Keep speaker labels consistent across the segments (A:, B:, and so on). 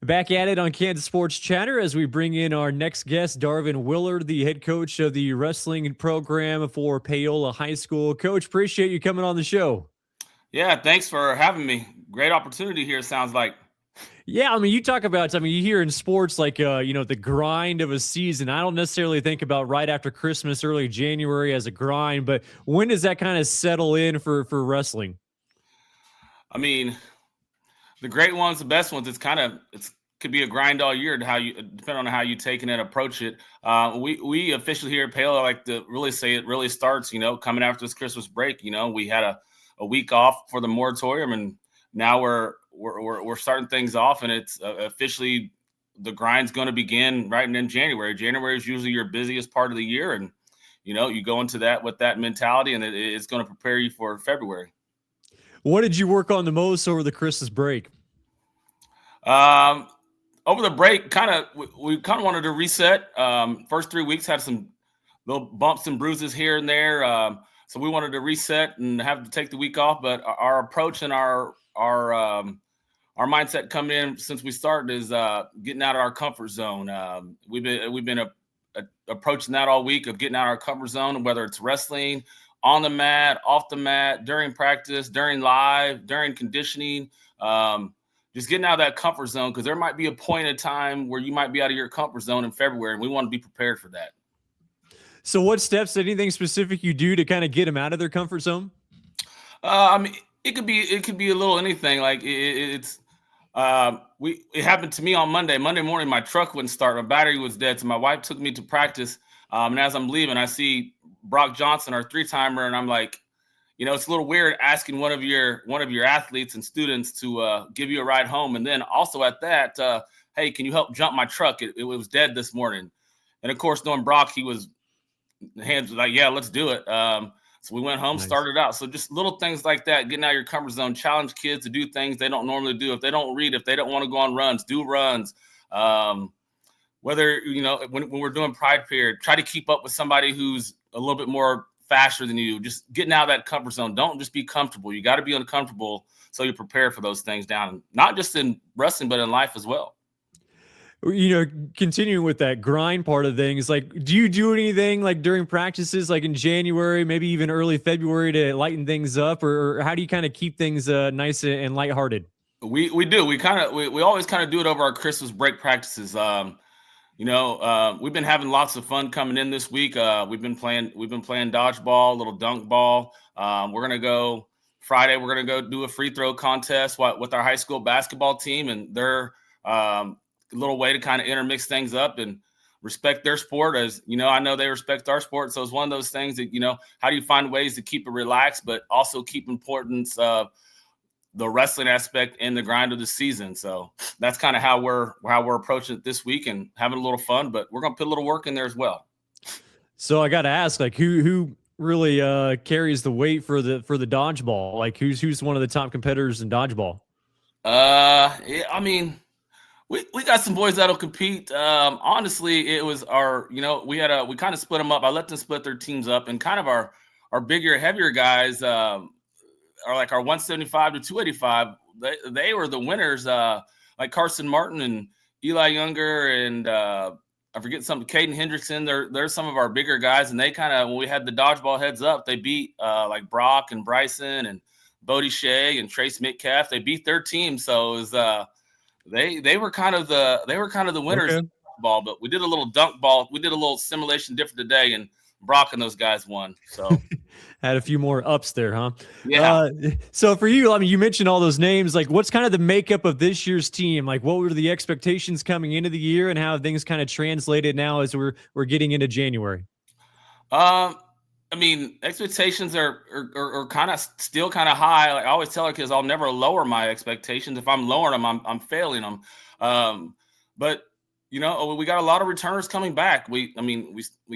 A: Back at it on Kansas Sports Chatter as we bring in our next guest, Darvin Willard, the head coach of the wrestling program for Paola High School. Coach, appreciate you coming on the show.
B: Yeah, thanks for having me. Great opportunity here, sounds like.
A: Yeah, I mean, you talk about, you hear in sports like, the grind of a season. I don't necessarily think about right after Christmas, early January as a grind, but when does that kind of settle in for wrestling?
B: I mean, the great ones, the best ones, it's could be a grind all year to how you depending on how you take it and approach it. We officially here at Paola like to really say it really starts, coming after this Christmas break. We had a week off for the moratorium, and now we're starting things off, and it's officially the grind's going to begin right in January. January is usually your busiest part of the year, and you go into that with that mentality, and it's going to prepare you for February.
A: What did you work on the most over the Christmas break?
B: Um, Over the break, we kind of wanted to reset. First 3 weeks had some little bumps and bruises here and there, so we wanted to reset and have to take the week off. But our approach and our mindset coming in since we started is getting out of our comfort zone. We've been approaching that all week of getting out of our comfort zone, whether it's wrestling, on the mat, off the mat, during practice, during live, during conditioning. Just getting out of that comfort zone, because there might be a point in time where you might be out of your comfort zone in February, and we want to be prepared for that.
A: So what steps, anything specific you do to kind of get them out of their comfort zone?
B: I mean, it could be a little anything. Like it happened to me on Monday. Monday morning, my truck wouldn't start. My battery was dead. So my wife took me to practice. And as I'm leaving, I see Brock Johnson, our 3-timer, and I'm like, it's a little weird asking one of your athletes and students to give you a ride home, and then also at that, hey, can you help jump my truck? It was dead this morning, and of course, knowing Brock, hands was like, yeah, let's do it. So we went home,
A: Nice.
B: started out. So just little things like that, getting out of your comfort zone, challenge kids to do things they don't normally do. If they don't read, if they don't want to go on runs, do runs. Whether, when we're doing pride period, try to keep up with somebody who's a little bit more faster than you. Just getting out of that comfort zone. Don't just be comfortable. You got to be uncomfortable so you prepare for those things down, not just in wrestling, but in life as well.
A: Continuing with that grind part of things, like, do you do anything like during practices, like in January, maybe even early February, to lighten things up, or how do you kind of keep things nice and lighthearted?
B: We do. We always kind of do it over our Christmas break practices. We've been having lots of fun coming in this week. We've been playing dodgeball, a little dunk ball. We're gonna go Friday. We're gonna go do a free throw contest with our high school basketball team, and they're a little way to kind of intermix things up and respect their sport. As I know they respect our sport. So it's one of those things that how do you find ways to keep it relaxed, but also keep importance of the wrestling aspect in the grind of the season. So that's kind of how we're approaching it this week, and having a little fun, but we're going to put a little work in there as well.
A: So I got to ask, like, who really carries the weight for the dodgeball? Like, who's one of the top competitors in dodgeball?
B: Yeah, I mean, we got some boys that'll compete. Honestly, it was we kind of split them up. I let them split their teams up, and kind of our bigger, heavier guys are like our 175 to 285. They were the winners, like Carson Martin and Eli Younger, and I forget Caden Hendrickson. They're some of our bigger guys, and they kind of, when we had the dodgeball heads up, they beat like Brock and Bryson and Bodie Shea and Trace Metcalf. They beat their team, so it was they were kind of the winners.
A: Okay.
B: Of ball, but we did a little dunk ball. We did a little simulation different today, and Brock and those guys won. So
A: had a few more ups there, huh?
B: Yeah.
A: So for you, I mean, you mentioned all those names. Like, what's kind of the makeup of this year's team? Like, what were the expectations coming into the year, and how have things kind of translated now as we're getting into January?
B: I mean, expectations are kind of still kind of high. Like I always tell our kids, I'll never lower my expectations. If I'm lowering them, I'm failing them. But we got a lot of returners coming back. We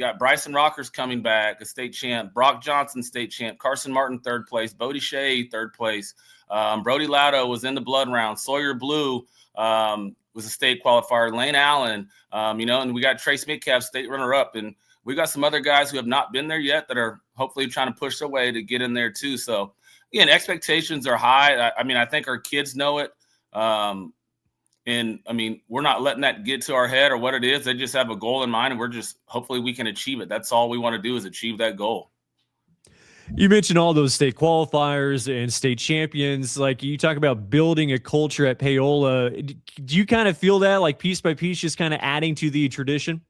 B: got Bryson Rockers coming back, a state champ. Brock Johnson, state champ. Carson Martin, third place. Bodie Shea, third place. Brody Lado was in the blood round. Sawyer Blue was a state qualifier. Lane Allen, and we got Trace Metcalf, state runner up, and we got some other guys who have not been there yet that are hopefully trying to push their way to get in there too. So, again, expectations are high. I think our kids know it. And I mean, we're not letting that get to our head or what it is. They just have a goal in mind, and we're just hopefully we can achieve it. That's all we want to do is achieve that goal.
A: You mentioned all those state qualifiers and state champions. Like you talk about building a culture at Paola. Do you kind of feel that like piece by piece, just kind of adding to the tradition?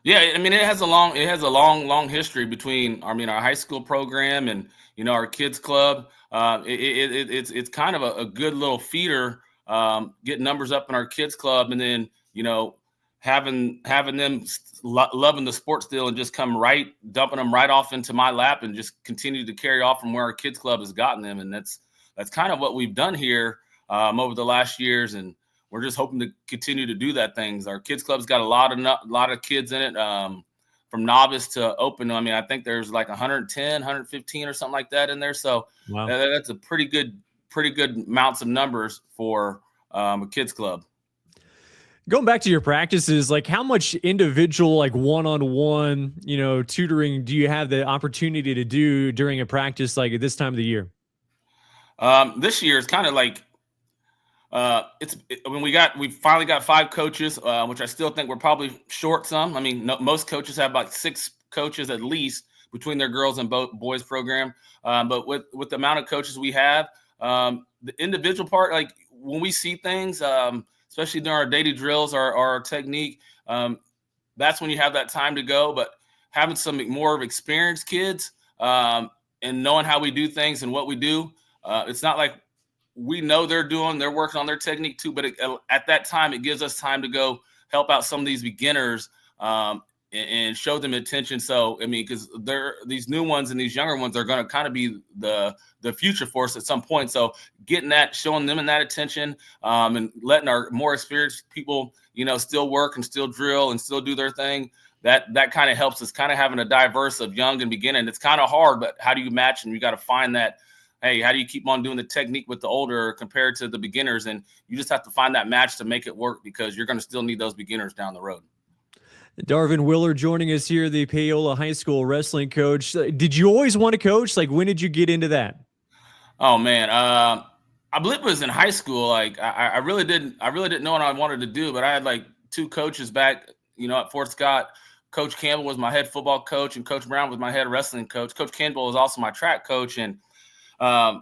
B: Yeah, I mean, it has a long history between, I mean, our high school program and our kids club. It's kind of a good little feeder, getting numbers up in our kids club, and then having them loving the sport still and just dumping them right off into my lap and just continue to carry off from where our kids club has gotten them, and that's kind of what we've done here over the last years, and we're just hoping to continue to do that things. Our kids club's got a lot of kids in it, from novice to open. I mean, I think there's like 110, 115 or something like that in there. So
A: Wow.
B: That's a pretty good amounts of numbers for a kids club.
A: Going back to your practices, like how much individual, like one-on-one, tutoring do you have the opportunity to do during a practice like at this time of the year?
B: This year is kind of like, we finally got 5 coaches, which I still think we're probably short some. I mean, most coaches have like 6 coaches at least between their girls and boys program. But with the amount of coaches we have, the individual part, like when we see things, especially during our daily drills, our technique, that's when you have that time to go. But having some more of experienced kids, and knowing how we do things and what we do, it's not like we know they're working on their technique too, but at that time, it gives us time to go help out some of these beginners, and show them attention. So, I mean, because these new ones and these younger ones are going to kind of be the future for us at some point. So showing them that attention, and letting our more experienced people, still work and still drill and still do their thing. That kind of helps us kind of having a diverse of young and beginning. It's kind of hard, but how do you match? And you got to find that. Hey, how do you keep on doing the technique with the older compared to the beginners? And you just have to find that match to make it work, because you're going to still need those beginners down the road.
A: Darvin Willard joining us here, the Paola High School wrestling coach. Did you always want to coach? Like, when did you get into that?
B: Oh man, I believe it was in high school. Like I really didn't know what I wanted to do, but I had like 2 coaches back, at Fort Scott. Coach Campbell was my head football coach, and Coach Brown was my head wrestling coach. Coach Campbell was also my track coach, and I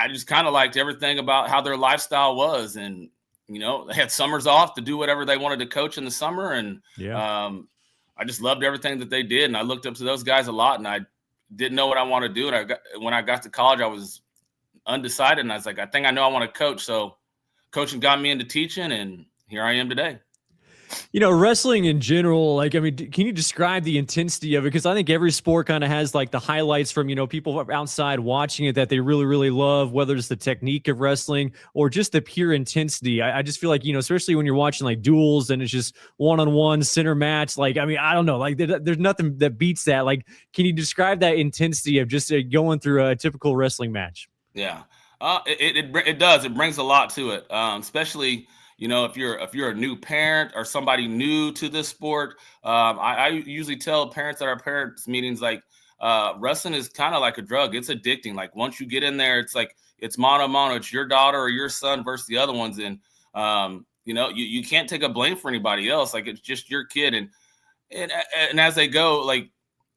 B: just kind of liked everything about how their lifestyle was. And, they had summers off to do whatever they wanted to coach in the summer. And I just loved everything that they did. And I looked up to those guys a lot, and I didn't know what I wanted to do. And when I got to college, I was undecided. And I was like, I think I know I want to coach. So coaching got me into teaching, and here I am today.
A: Wrestling in general, like, I mean, can you describe the intensity of it? Because I think every sport kind of has like the highlights from, people outside watching it that they really, really love, whether it's the technique of wrestling or just the pure intensity. I just feel like, especially when you're watching like duels and it's just one-on-one center match. Like, I mean, I don't know, like there's nothing that beats that. Like, can you describe that intensity of just going through a typical wrestling match?
B: Yeah, it does. It brings a lot to it, especially, if you're a new parent or somebody new to this sport. I usually tell parents at our parents meetings, like, wrestling is kind of like a drug. It's addicting. Like, once you get in there, it's like it's mano a mano. It's your daughter or your son versus the other ones, and you can't take a blame for anybody else. Like, it's just your kid, and as they go, like,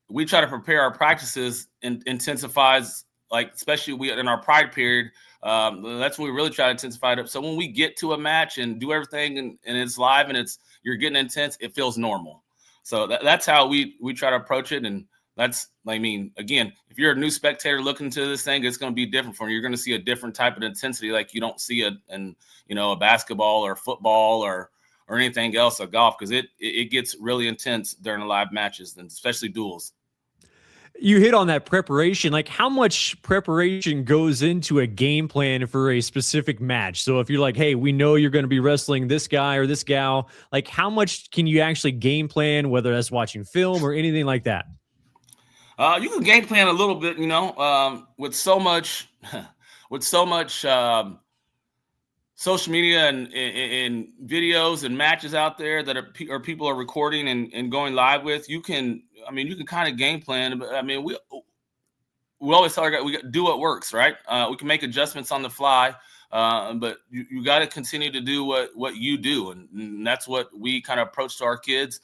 B: we try to prepare our practices and intensifies. Like, especially we in our pride period, that's when we really try to intensify it up. So when we get to a match and do everything and it's live and you're getting intense, it feels normal. So that's how we try to approach it. And that's, I mean, again, if you're a new spectator looking to this thing, it's going to be different for you. You're going to see a different type of intensity, like you don't see in a basketball or football or anything else, or golf, because it gets really intense during the live matches, and especially duels.
A: You hit on that preparation. Like, how much preparation goes into a game plan for a specific match? So if you're like, hey, we know you're going to be wrestling this guy or this gal, like, how much can you actually game plan, whether that's watching film or anything like that?
B: You can game plan a little bit, with so much, social media and videos and matches out there that people are recording and going live with. You can kind of game plan, but I mean, we always tell our guys, we do what works, right? We can make adjustments on the fly. But you got to continue to do what you do, and that's what we kind of approach to our kids.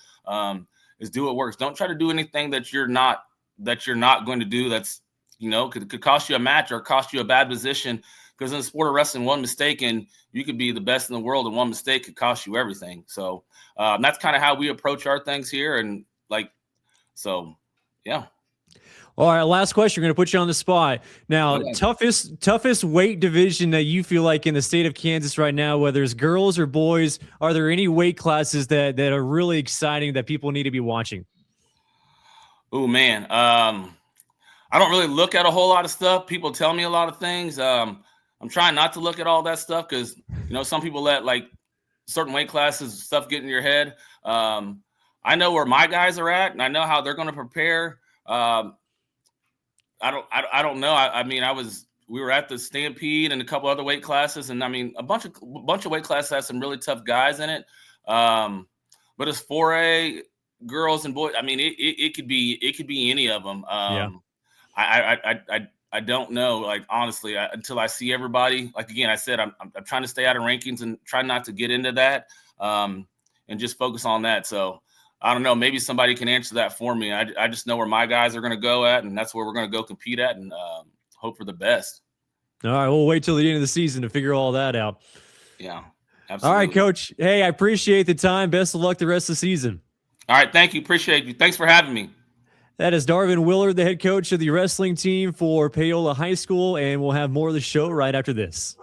B: Is do what works. Don't try to do anything that you're not going to do. That's could cost you a match or cost you a bad position. Because in the sport of wrestling, one mistake and you could be the best in the world, and one mistake could cost you everything. So that's kind of how we approach our things here. And yeah.
A: All right, last question. We're going to put you on the spot. Now,
B: Okay.
A: toughest weight division that you feel like in the state of Kansas right now, whether it's girls or boys, are there any weight classes that are really exciting that people need to be watching?
B: Oh, man. I don't really look at a whole lot of stuff. People tell me a lot of things. I'm trying not to look at all that stuff because, some people let certain weight classes stuff get in your head. I know where my guys are at, and I know how they're going to prepare. I don't know. We were at the Stampede and a couple other weight classes, and a bunch of weight classes had some really tough guys in it. But it's 4A girls and boys. It could be any of them.
A: Yeah.
B: I don't know, honestly, until I see everybody. Again, I said, I'm trying to stay out of rankings and try not to get into that, and just focus on that. So I don't know, maybe somebody can answer that for me. I just know where my guys are going to go at, and that's where we're going to go compete at, and hope for the best.
A: All right, we'll wait till the end of the season to figure all that out.
B: Yeah, absolutely.
A: All right, Coach. Hey, I appreciate the time. Best of luck the rest of the season.
B: All right, thank you. Appreciate you. Thanks for having me.
A: That is Darvin Willard, the head coach of the wrestling team for Paola High School, and we'll have more of the show right after this.